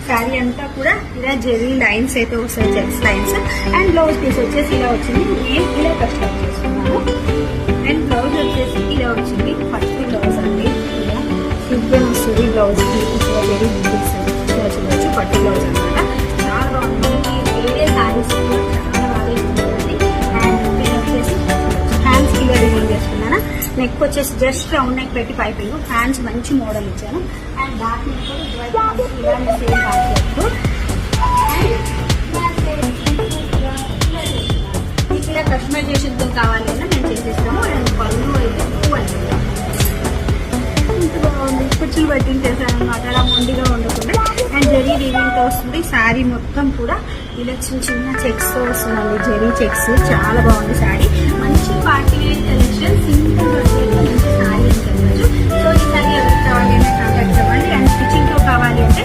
శారీ అంతా కూడా ఇలా జెరీ లైన్స్ అయితే వస్తాయి, checks lines. And blouse piece వచ్చేసి ఇలా వచ్చింది, నేను ఇలా కస్టమైజ్ చేసుకున్నాను. అండ్ బ్లౌజ్ వచ్చేసి ఇలా వచ్చింది, ఫస్ట్ బ్లౌజ్ అండి ఇలా సింపుల్ వస్తుంది. బ్లౌజ్ ఇలా వెరీ బీట్స్ ఇలా చూడవచ్చు, పట్టు బ్లౌజ్ అనమాట. చాలా బాగుంది, వేరే శారీస్ చాలా బాగా ఉంటుంది. అండ్ నేను వచ్చేసి హ్యాండ్స్ ఇలా రిమూవ్ చేసుకున్నాను. నెక్ వచ్చేసి జస్ట్ రౌండ్ నెక్ పెట్టి పైపింగ్, హ్యాండ్స్ మంచి మోడల్ ఇచ్చాను. అండ్ బ్యాక్ నెక్ కూడా ఇలా సేమ్ కాన్సెప్ట్. మీకు ఇలా కస్టమైజేషన్తో కావాలి అన్నా మేము చేసేస్తాము. అండ్ పళ్ళు అయితే బాగుంది, కుచ్చులు పెట్టింగ్ చేశాను అనమాట, అలా మొండిగా ఉండకుండా. అండ్ జరీ వీవింగ్తో వస్తుంది. శారీ మొత్తం కూడా ఇలా చిన్న చిన్న చెక్స్ తో వస్తుందండి, జరీ చెక్స్. చాలా బాగుంది శారీ, మంచి పార్టీ వేర్ కలెక్షన్, సింపుల్ మంచి శారీ అని చెప్పచ్చు. సో ఈ శారీ ఎవరికి కావాలి అంటే కాంటాక్ట్ అవ్వండి. అండ్ స్టిచ్చింగ్ తో కావాలి అంటే